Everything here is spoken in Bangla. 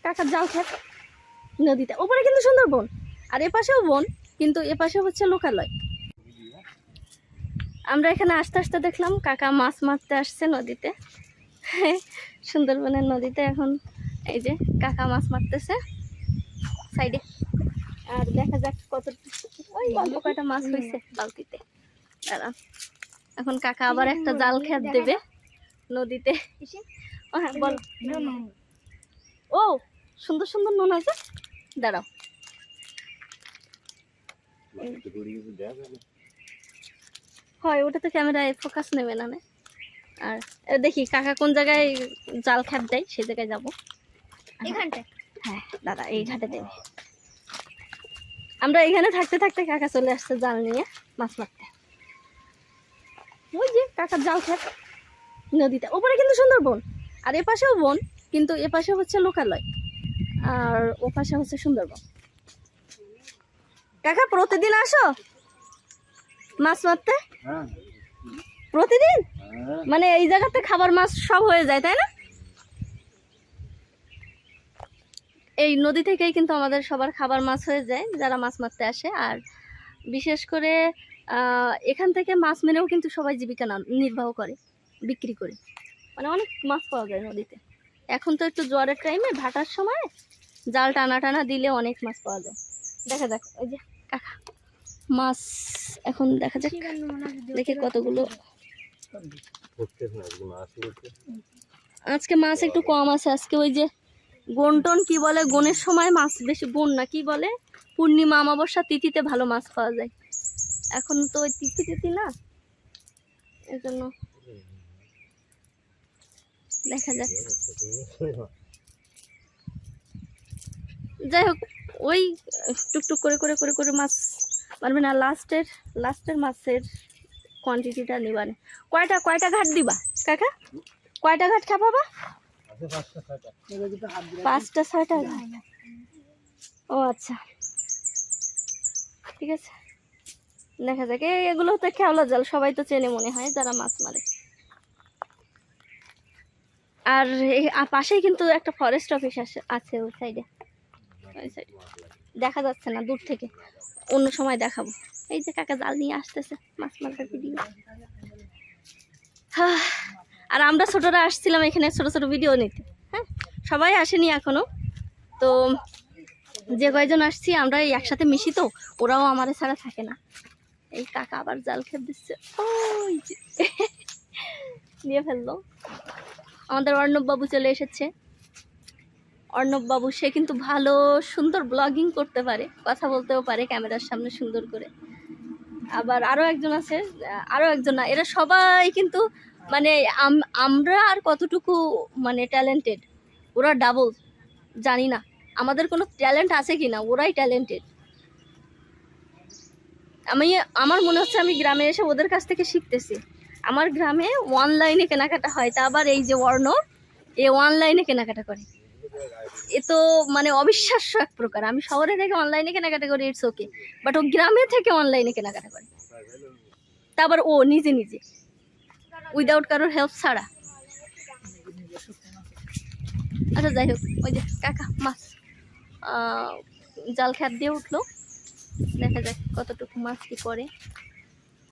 কাকার জাল খেত নদীতে, ওপরে কিন্তু সুন্দরবন আর এপাশেও বন, কিন্তু এপাশে হচ্ছে লোকালয়। আমরা এখানে আস্তে আস্তে দেখলাম কাকা মাছ মারতে আসছে নদীতে, সুন্দরবনের নদীতে। এখন এই যে কাকা মাছ মারতেছে সাইডে, আর দেখা যাক কত ওই অল্প কয়টা মাছ হয়েছে বালতিতে। দাঁড়া, এখন কাকা আবার একটা জাল খেত দেবে নদীতে। হ্যাঁ বল। ও সুন্দর সুন্দর নুন আছে, দাঁড়াও। হয় ওটা তো ক্যামেরায় ফোকাস নেবে না। আর দেখি কাকা কোন জায়গায় জাল খেত দেয়, সেই জায়গায় যাবো। এখানটায়? হ্যাঁ দাদা এই ঘাটে দেবে। আমরা এখানে থাকতে থাকতে কাকা চলে আসছে জাল নিয়ে মাছ মারতে। ওই যে কাকার জাল খেত নদীতে, ওপরে কিন্তু সুন্দরবন আর এপাশেও বন, কিন্তু এপাশে হচ্ছে লোকালয় আর ওপাশে হচ্ছে সুন্দরবন। কাকা প্রতিদিন আসো মাছ মারতে? প্রতিদিন? মানে এই জায়গাতে খাবার মাছ সব হয়ে যায় তাই না? এই নদী থেকেই কিন্তু আমাদের সবার খাবার মাছ হয়ে যায় যারা মাছ মারতে আসে। আর বিশেষ করে এখান থেকে মাছ মেরেও কিন্তু সবাই জীবিকা নির্বাহ করে, বিক্রি করে। মানে অনেক মাছ পাওয়া যায় নদীতে। এখন তো একটু জোয়ারের টাইমে ভাটার সময় জাল টানা টানা দিলে অনেক মাছ পাওয়া যায়। দেখা যাক ওই যে কাকা মাছ এখন দেখা যাক, দেখি কতগুলো। আজকে মাছ একটু কম আছে। আজকে ওই যে গনটন কি বলে, গনের সময় মাছ বেশি, গন না কি বলে, পূর্ণিমা অমাবস্যা তিথিতে ভালো মাছ পাওয়া যায়। এখন তো ওই তিথি না, এজন্য দেখা যাক। যাই হোক ওই টুকটুক করে করে করে করে মাছ মারবে না, লাস্টের মাছের কোয়ান্টিটিটা নিবানে। কয়টা ঘাট দিবা কাকা? কয়টা ঘাট খাপাবা? 5টা 6টা ঘাট। ও আচ্ছা ঠিক আছে, দেখা যাক। এগুলো তো খেওলা জাল, সবাই তো চেনে মনে হয় যারা মাছ মারে। আর পাশেই কিন্তু একটা ফরেস্ট অফিস আছে ওই সাইডে, দেখা যাচ্ছে না দূর থেকে, অন্য সময় দেখাবো। এই যে কাকা জাল নিয়ে আসতেছে মাছ মারার ভিডিও। আর আমরা ছোটরা আসছিলাম এখানে ছোট ছোট ভিডিও নিতে। হ্যাঁ সবাই আসেনি এখনো, তো যে কয়জন আসছি আমরা একসাথে মিশি, তো ওরাও আমার ছাড়া থাকে না। এই কাকা আবার জাল খেপ দিচ্ছে, ওই যে নিয়ে ফেললো। আমাদের অর্ণব বাবু চলে এসেছে। অর্ণব বাবু সে কিন্তু ভালো সুন্দর ব্লগিং করতে পারে, কথা বলতেও পারে ক্যামেরার সামনে সুন্দর করে। আবার আরও একজন আছে, আরও একজন না, এরা সবাই কিন্তু মানে আমরা আর কতটুকু মানে ট্যালেন্টেড, ওরা ডাবল। জানি না আমাদের কোনো ট্যালেন্ট আছে কি না, ওরাই ট্যালেন্টেড। আমার মনে হচ্ছে আমি গ্রামে এসে ওদের কাছ থেকে শিখতেছি। আমার গ্রামে অনলাইনে কেনাকাটা হয়, তা আবার এই যে অর্ণব অনলাইনে কেনাকাটা করে। এ তো মানে অবিশ্বাস্য এক প্রকার। আমি শহরে থেকে অনলাইনে কেনাকাটা করি, ইটস ওকে, বাট ও গ্রামে থেকে অনলাইনে কেনাকাটা করে, তারপর ও নিজে নিজে উইদাউট কারোর হেল্প ছাড়া। আচ্ছা যাই হোক, ওই যে কাকা মাছ জাল খেত দিয়ে উঠলো, দেখা যাক কতটুকু মাছ কি করে।